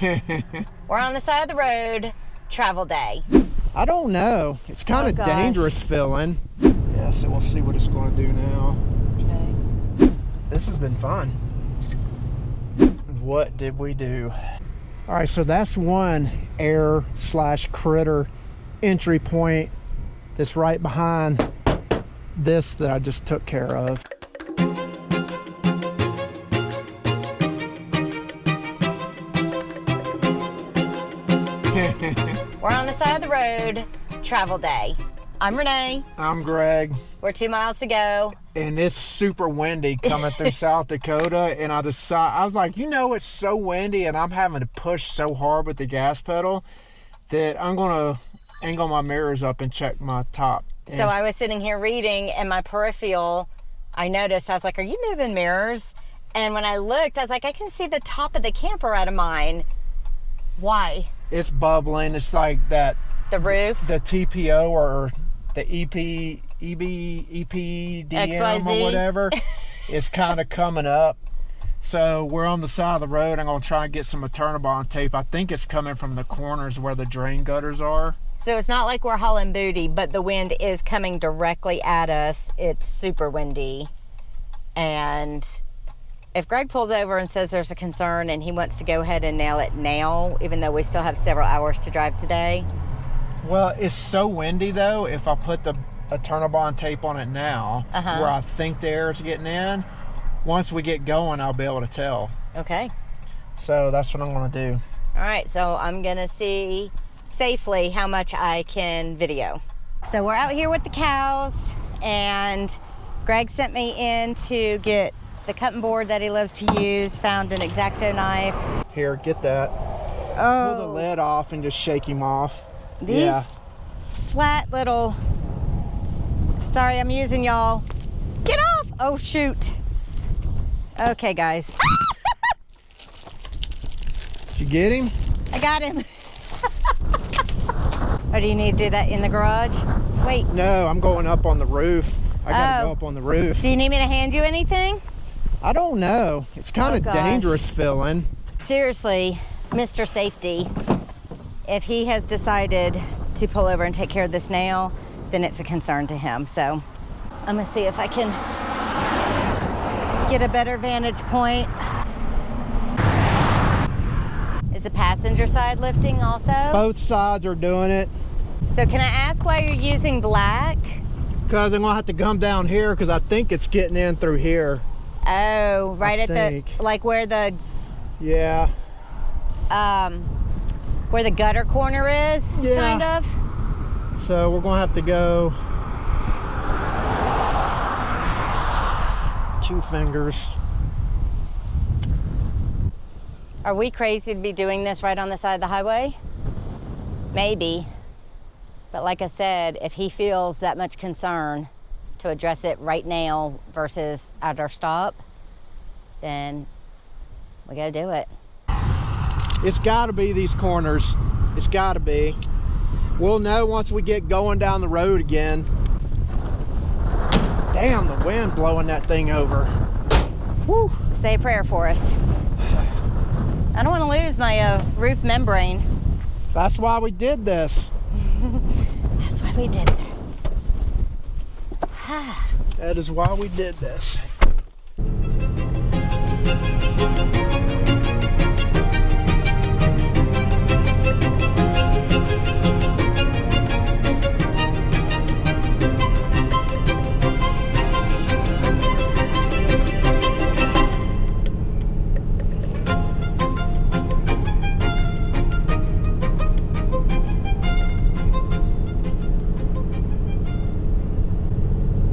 We're on the side of the road, travel day. I don't know. It's kind of dangerous feeling. Yeah, so we'll see what it's going to do now. Okay. This has been fun. What did we do? All right, so that's one air/critter entry point that's right behind this that I just took care of. We're on the side of the road, travel day. I'm Renee. I'm Greg. We're 2 miles to go. And it's super windy coming through South Dakota. And I was like, you know, it's so windy and I'm having to push so hard with the gas pedal that I'm going to angle my mirrors up and check my top. So I was sitting here reading, and my peripheral, I noticed, I was like, are you moving mirrors? And when I looked, I was like, I can see the top of the camper out of mine. Why? It's bubbling. It's like that. The roof? The TPO or the EPDM XYZ. or whatever is kind of coming up. So we're on the side of the road. I'm going to try and get some Eternabond tape. I think it's coming from the corners where the drain gutters are. So it's not like we're hauling booty, but the wind is coming directly at us. It's super windy. And if Greg pulls over and says there's a concern and he wants to go ahead and nail it now, even though we still have several hours to drive today. Well, it's so windy though, if I put the Eternabond tape on it now, where I think the air is getting in, once we get going, I'll be able to tell. Okay. So that's what I'm going to do. All right, so I'm going to see safely how much I can video. So we're out here with the cows, and Greg sent me in to get the cutting board that he loves to use, found an X-Acto knife. Here, get that. Oh. Pull the lid off and just shake him off. These flat little, sorry I'm using y'all. Get off! Oh shoot. Okay guys. Did you get him? I got him. Or do you need to do that in the garage? Wait. No, I'm going up on the roof. I gotta go up on the roof. Do you need me to hand you anything? I don't know. It's kind of dangerous feeling. Seriously, Mr. Safety, if he has decided to pull over and take care of this now, then it's a concern to him. So I'm gonna see if I can get a better vantage point. Is the passenger side lifting also? Both sides are doing it. So can I ask why you're using black? Because I'm gonna have to come down here because I think it's getting in through here. Oh, right at the, like where the, where the gutter corner is, kind of. So we're gonna have to go 2 fingers. Are we crazy to be doing this right on the side of the highway? Maybe. But like I said, if he feels that much concern to address it right now versus at our stop, then we gotta do it. It's gotta be these corners. It's gotta be. We'll know once we get going down the road again. Damn, the wind blowing that thing over. Whew. Say a prayer for us. I don't want to lose my roof membrane. That's why we did this. That's why we did this. That is why we did this.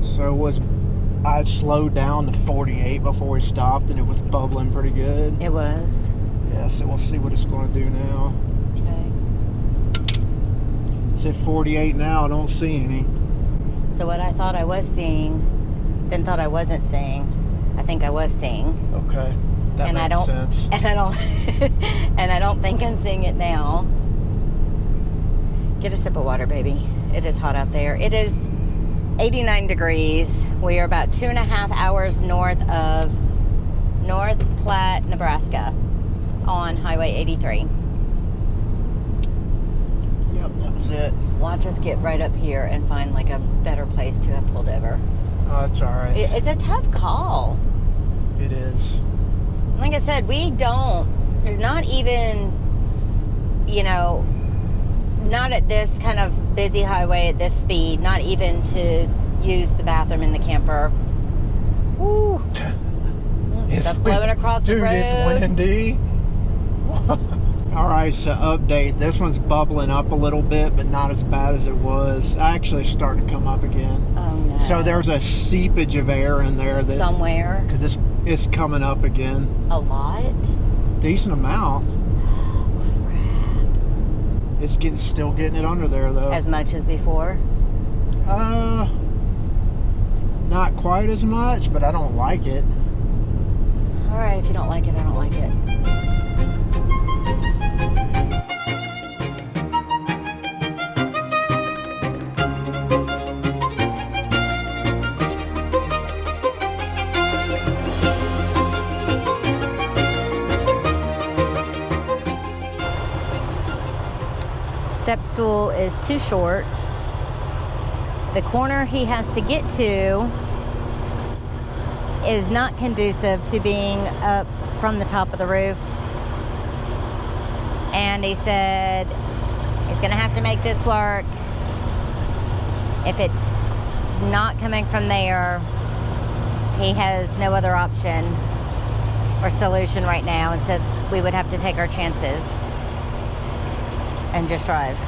So I slowed down to 48 before we stopped, and it was bubbling pretty good. It was. Yeah, so we'll see what it's going to do now. Okay. It's at 48 now. I don't see any. So what I thought I was seeing, then thought I wasn't seeing, I think I was seeing. Okay, that makes sense. And I don't, and I don't think I'm seeing it now. Get a sip of water, baby. It is hot out there. It is 89 degrees. We are about 2.5 hours north of North Platte, Nebraska. on Highway 83. Yep, that was it. Watch us get right up here and find like a better place to have pulled over. Oh, it's all right. It's a tough call. It is. Like I said, we're not even, not at this kind of busy highway at this speed, not even to use the bathroom in the camper. Woo. Stuff blowing across the road. Dude, it's windy. All right, so update. This one's bubbling up a little bit, but not as bad as it was. Actually, it's starting to come up again. Oh no! So there's a seepage of air in there that somewhere, because it's coming up again. A lot. Decent amount. Oh, crap. It's still getting it under there though. As much as before. Not quite as much, but I don't like it. All right, if you don't like it, I don't like it. Step stool is too short. The corner he has to get to is not conducive to being up from the top of the roof. And he said he's gonna have to make this work. If it's not coming from there, he has no other option or solution right now, and says we would have to take our chances and just drive.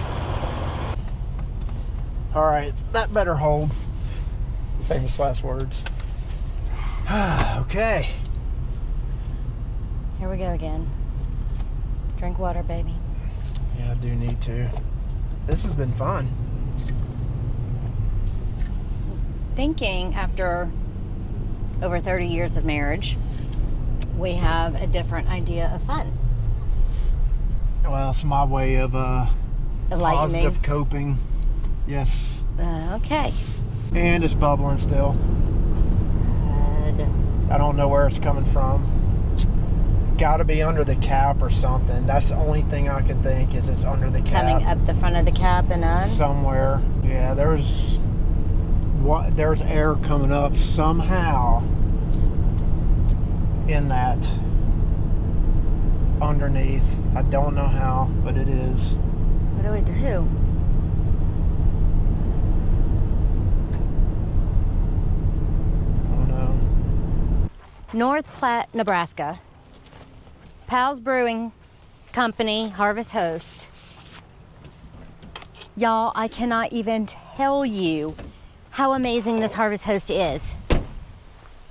All right, that better hold. Famous last words. Okay. Here we go again. Drink water, baby. Yeah, I do need to. This has been fun. Thinking after over 30 years of marriage, we have a different idea of fun. Well, it's my way of Enlightening. positive coping. Yes. Okay. And it's bubbling still. Good. I don't know where it's coming from. Got to be under the cap or something. That's the only thing I can think is it's under the cap. Coming up the front of the cap and on? Somewhere. Yeah, there's air coming up somehow in that underneath. I don't know how, but it is. What do we do? Oh no. North Platte, Nebraska. Pal's Brewing Company, Harvest Host. Y'all, I cannot even tell you how amazing this Harvest Host is.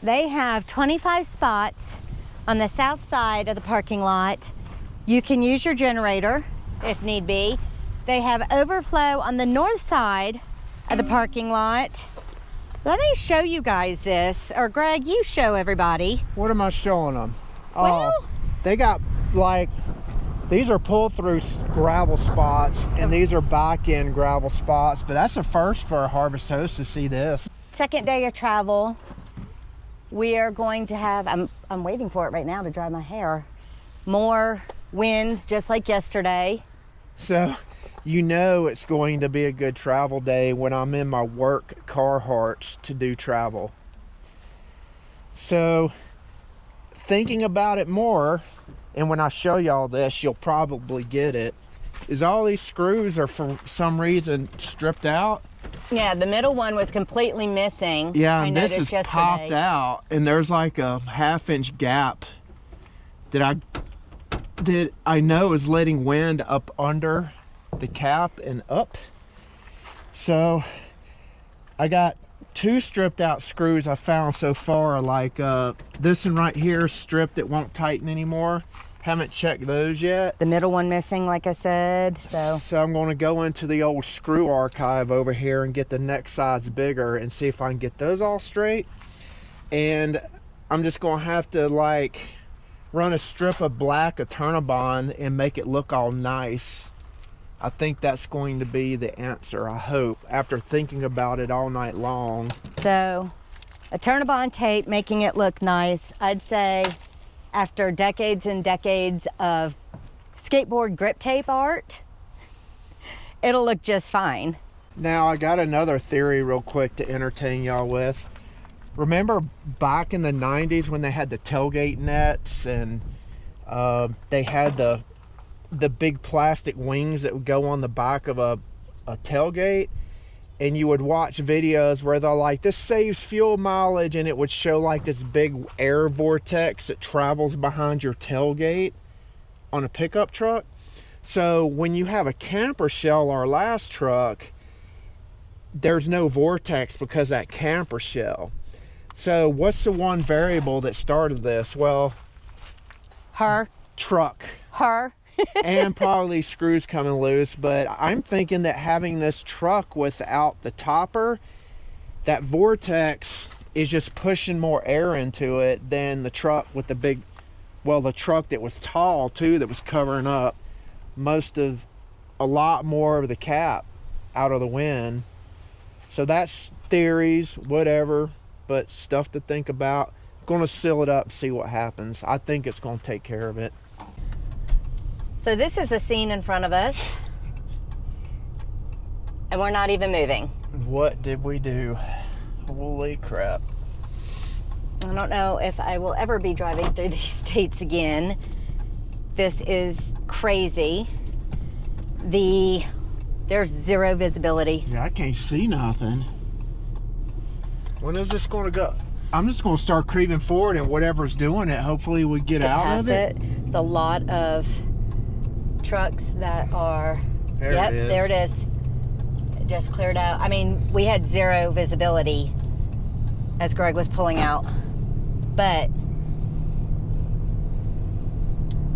They have 25 spots on the south side of the parking lot. You can use your generator if need be. They have overflow on the north side of the parking lot. Let me show you guys this, or Greg, you show everybody. What am I showing them? Well, oh, they got these are pull-through gravel spots, and these are back-end gravel spots, but that's a first for a Harvest Host to see this. second day of travel. We are going to have, I'm waiting for it right now to dry my hair, more winds just like yesterday. So you know it's going to be a good travel day when I'm in my work Carhartts to do travel. So thinking about it more, and when I show y'all this, you'll probably get it, is all these screws are for some reason stripped out. Yeah, the middle one was completely missing. Yeah, I and this noticed is popped yesterday. out, and there's like a 1/2-inch gap that I know is letting wind up under the cap and up. So I got 2 stripped out screws I found so far, like this one right here is stripped, it won't tighten anymore. Haven't checked those yet. The middle one missing, like I said, So I'm going to go into the old screw archive over here and get the next size bigger and see if I can get those all straight. And I'm just going to have to run a strip of black Eternabond and make it look all nice. I think that's going to be the answer, I hope, after thinking about it all night long. So a Eternabond tape making it look nice. I'd say after decades and decades of skateboard grip tape art, it'll look just fine. Now, I got another theory real quick to entertain y'all with. Remember back in the 90s when they had the tailgate nets and they had the big plastic wings that would go on the back of a tailgate? And you would watch videos where they're like, this saves fuel mileage, and it would show like this big air vortex that travels behind your tailgate on a pickup truck. So when you have a camper shell, our last truck, there's no vortex because of that camper shell. So what's the one variable that started this? Well, truck. And probably screws coming loose, but I'm thinking that having this truck without the topper, that vortex is just pushing more air into it than the truck with the big, well, the truck that was tall too, that was covering up a lot more of the cap out of the wind. So that's theories, whatever, but stuff to think about. Going to seal it up and see what happens. I think it's going to take care of it. So this is a scene in front of us, and we're not even moving. What did we do? Holy crap. I don't know if I will ever be driving through these states again. This is crazy. There's zero visibility. Yeah, I can't see nothing. When is this going to go? I'm just going to start creeping forward, and whatever's doing it, hopefully we get out of it. There's a lot of trucks that are, there yep, it is. There it is. It just cleared out. I mean, we had zero visibility as Greg was pulling out, but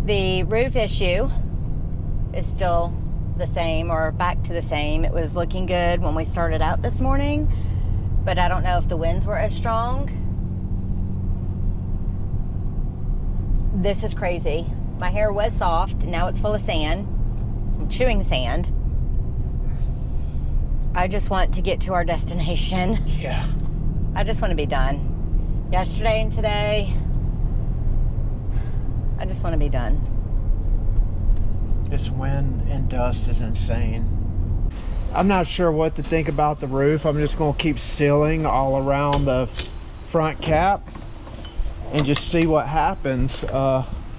the roof issue is still the same, or back to the same. It was looking good when we started out this morning, but I don't know if the winds were as strong. This is crazy. My hair was soft, now it's full of sand. I'm chewing sand. I just want to get to our destination. Yeah. I just want to be done. Yesterday and today, I just want to be done. This wind and dust is insane. I'm not sure what to think about the roof. I'm just going to keep sealing all around the front cap and just see what happens.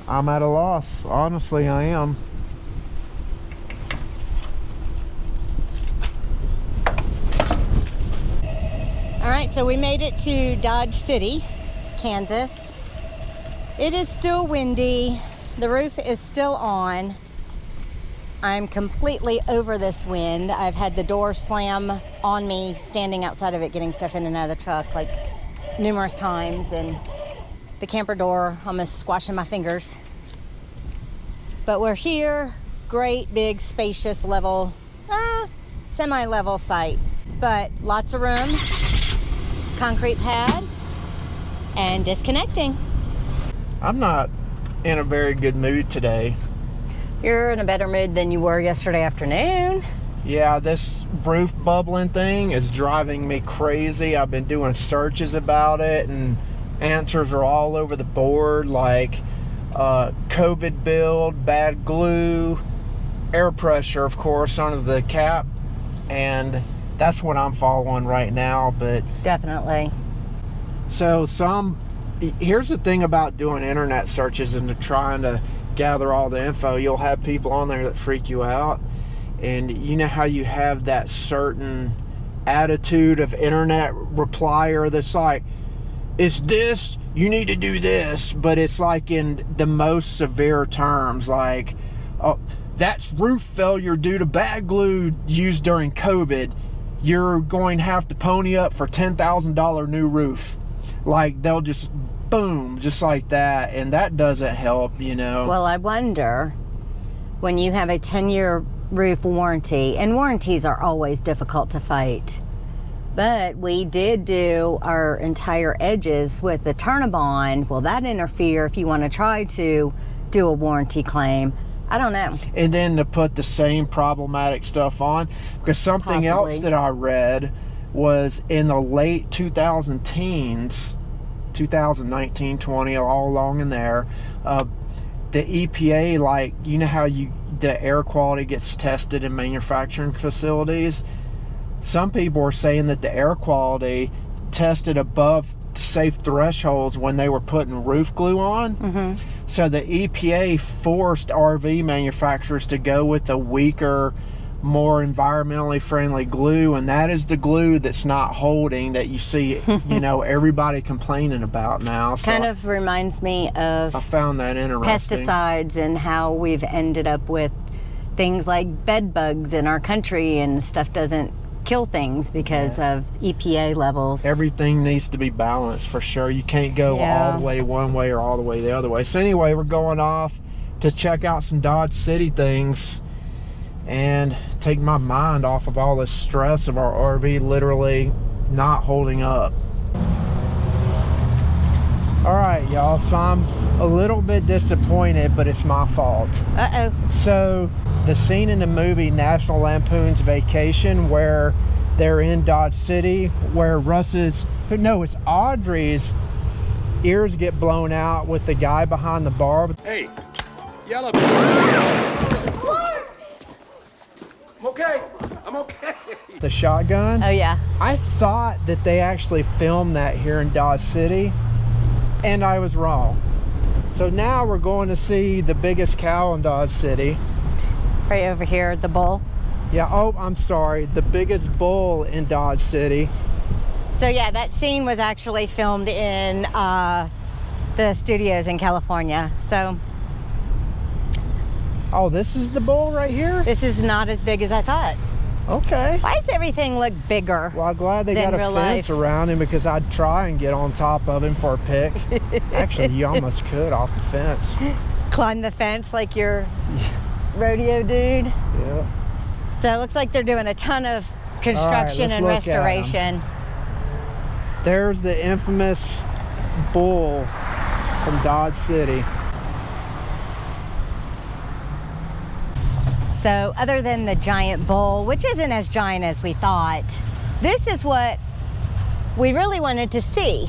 I'm at a loss. Honestly, I am. All right, so we made it to Dodge City, Kansas. It is still windy. The roof is still on. I'm completely over this wind. I've had the door slam on me, standing outside of it, getting stuff in and out of the truck like numerous times, and the camper door almost squashing my fingers. But we're here, great big spacious level, semi-level site, but lots of room, concrete pad, and disconnecting. I'm not in a very good mood today. You're in a better mood than you were yesterday afternoon. Yeah, this roof bubbling thing is driving me crazy. I've been doing searches about it, and answers are all over the board, like COVID build, bad glue, air pressure, of course, under the cap, and that's what I'm following right now. But Definitely. so here's the thing about doing internet searches and trying to gather all the info. You'll have people on there that freak you out, and you know how you have that certain attitude of internet replier that's like, it's this, you need to do this, but it's like in the most severe terms, like, oh, that's roof failure due to bad glue used during COVID. You're going to have to pony up for $10,000 new roof. Like, they'll just boom, just like that, and that doesn't help, you know. Well, I wonder, when you have a 10-year roof warranty, and warranties are always difficult to fight, but we did do our entire edges with the Turnabond. Will that interfere if you want to try to do a warranty claim? I don't know. And then to put the same problematic stuff on, because something else that I read was in the late 2010s, 2019, 20, all along in there. The EPA, like, you know how the air quality gets tested in manufacturing facilities? Some people are saying that the air quality tested above safe thresholds when they were putting roof glue on. So the EPA forced RV manufacturers to go with the weaker, more environmentally friendly glue, and that is the glue that's not holding, that you see everybody complaining about now. So kind of reminds me of I found that interesting. Pesticides and how we've ended up with things like bed bugs in our country, and stuff doesn't kill things because of EPA levels. Everything needs to be balanced for sure. You can't go all the way one way or all the way the other way. So anyway, we're going off to check out some Dodge City things and take my mind off of all this stress of our RV literally not holding up. All right, y'all, so I'm a little bit disappointed, but it's my fault. So the scene in the movie National Lampoon's Vacation, where they're in Dodge City, where it's Audrey's ears get blown out with the guy behind the bar. Hey, yellow. I'm okay. I'm okay. The shotgun. Oh yeah. I thought that they actually filmed that here in Dodge City, and I was wrong. So now we're going to see the biggest cow in Dodge City. Right over here, the bull. Yeah, oh, I'm sorry, the biggest bull in Dodge City. So yeah, that scene was actually filmed in the studios in California. So. Oh, this is the bull right here? This is not as big as I thought. Okay. Why does everything look bigger? Well, I'm glad they got a fence around him, because I'd try and get on top of him for a pic. Actually, you almost could off the fence. Climb the fence like you're rodeo dude. Yeah. So it looks like they're doing a ton of construction and restoration. There's the infamous bull from Dodge City. So other than the giant bull, which isn't as giant as we thought, this is what we really wanted to see.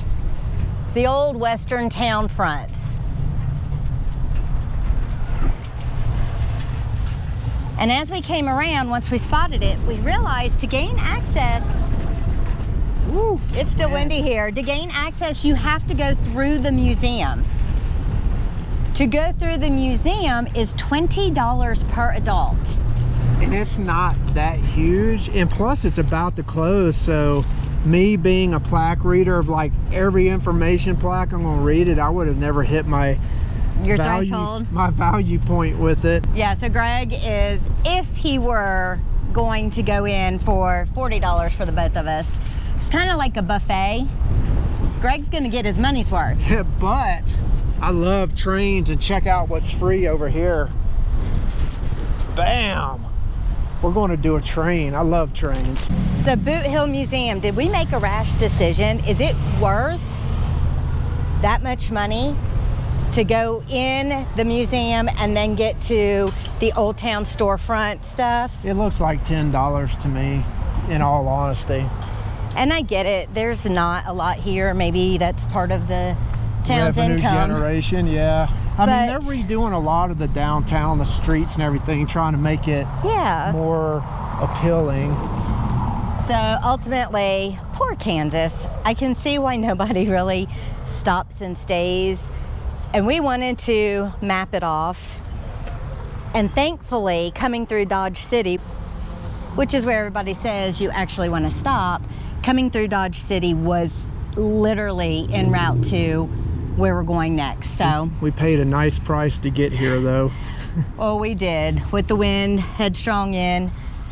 The old Western town fronts. And as we came around, once we spotted it, we realized to gain access, it's still windy here. To gain access, you have to go through the museum. To go through the museum is $20 per adult. And it's not that huge. And plus it's about to close. So me being a plaque reader of like every information plaque I'm gonna read it, I would have never hit my threshold. My value point with it. Yeah, so Greg is, if he were going to go in for $40 for the both of us, it's kind of like a buffet. Greg's gonna get his money's worth. But I love trains, and check out what's free over here. Bam! We're going to do a train. I love trains. So Boot Hill Museum, did we make a rash decision? Is it worth that much money to go in the museum and then get to the Old Town storefront stuff? It looks like $10 to me, in all honesty. And I get it. There's not a lot here. Maybe that's part of the town's revenue income. generation, yeah. I mean, they're redoing a lot of the downtown, the streets and everything, trying to make it more appealing. So ultimately, poor Kansas. I can see why nobody really stops and stays. And we wanted to map it off. And thankfully, coming through Dodge City, which is where everybody says you actually want to stop, coming through Dodge City was literally en route to where we're going next. So we paid a nice price to get here, though. Well, we did, with the wind headstrong in.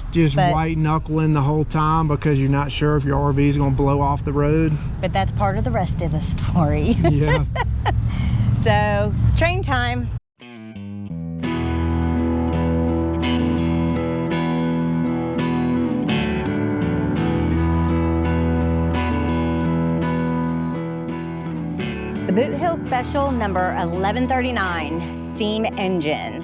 Just white knuckling the whole time because you're not sure if your RV is going to blow off the road. But that's part of the rest of the story. Yeah. So train time. Boot Hill Special number 1139, steam engine.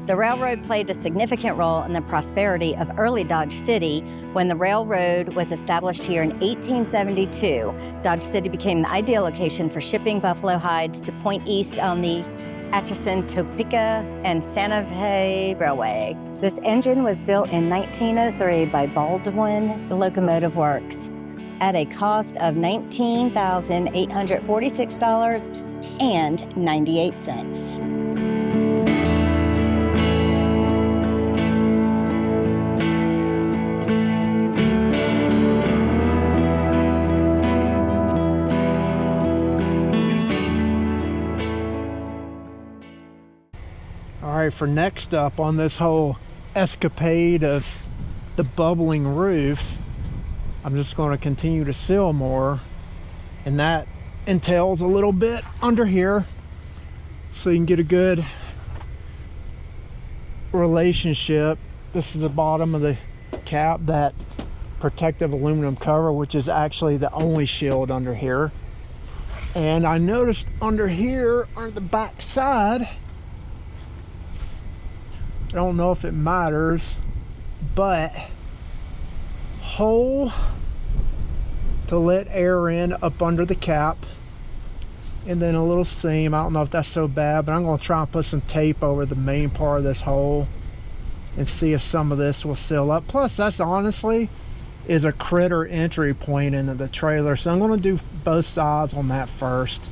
The railroad played a significant role in the prosperity of early Dodge City. When the railroad was established here in 1872, Dodge City became the ideal location for shipping buffalo hides to Point East on the Atchison, Topeka, and Santa Fe Railway. This engine was built in 1903 by Baldwin Locomotive Works at a cost of $19,846.98. All right, for next up on this whole escapade of the bubbling roof, I'm just going to continue to seal more, and that entails a little bit under here so you can get a good relationship. This is the bottom of the cap, that protective aluminum cover, which is actually the only shield under here. And I noticed under here on the back side, I don't know if it matters, but hole to let air in up under the cap, and then a little seam. I don't know if that's so bad, but I'm going to try and put some tape over the main part of this hole and see if some of this will seal up. Plus, that's honestly is a critter entry point into the trailer, so I'm going to do both sides on that first.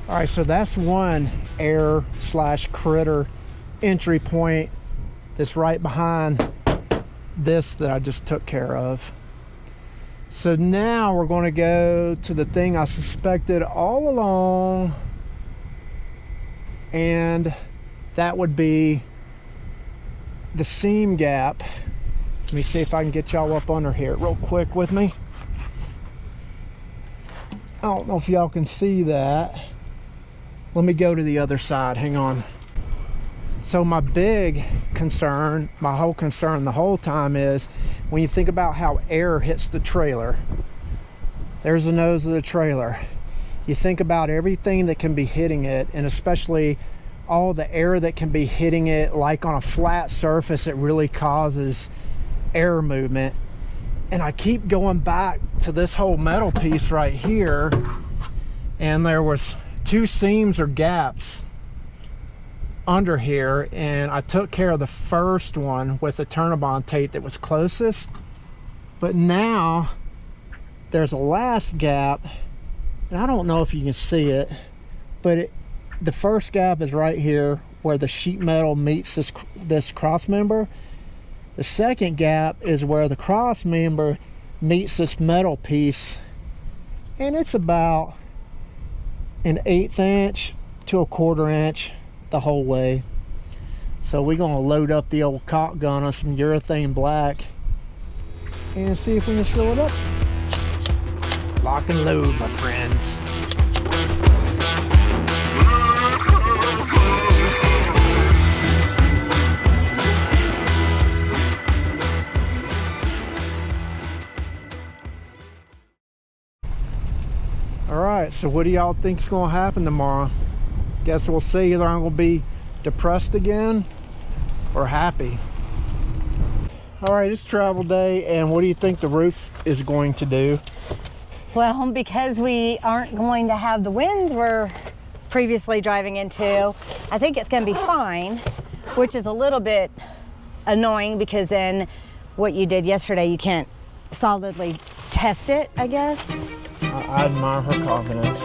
All right, so that's one air / critter entry point that's right behind this that I just took care of. So now we're going to go to the thing I suspected all along, and that would be the seam gap. Let me see if I can get y'all up under here real quick with me. I don't know if y'all can see that. Let me go to the other side, hang on. So my big concern, my whole concern the whole time is when you think about how air hits the trailer, there's the nose of the trailer. You think about everything that can be hitting it, and especially all the air that can be hitting it, like on a flat surface, it really causes air movement. And I keep going back to this whole metal piece right here, and there was 2 seams or gaps under here, and I took care of the first one with the Turnabond tape that was closest, but now there's a last gap, and I don't know if you can see it, but the first gap is right here where the sheet metal meets this cross member. The second gap is where the cross member meets this metal piece, and it's about an 1/8 inch to a 1/4 inch the whole way. So we're gonna load up the old caulk gun on some urethane black and see if we can seal it up. Lock and load, my friends. All right, so what do y'all think is gonna happen tomorrow? Guess we'll see. Either I'm gonna be depressed again or happy. All right, it's travel day, and what do you think the roof is going to do? Well, because we aren't going to have the winds we're previously driving into, I think it's going to be fine, which is a little bit annoying because then what you did yesterday, you can't solidly test it, I guess. I admire her confidence.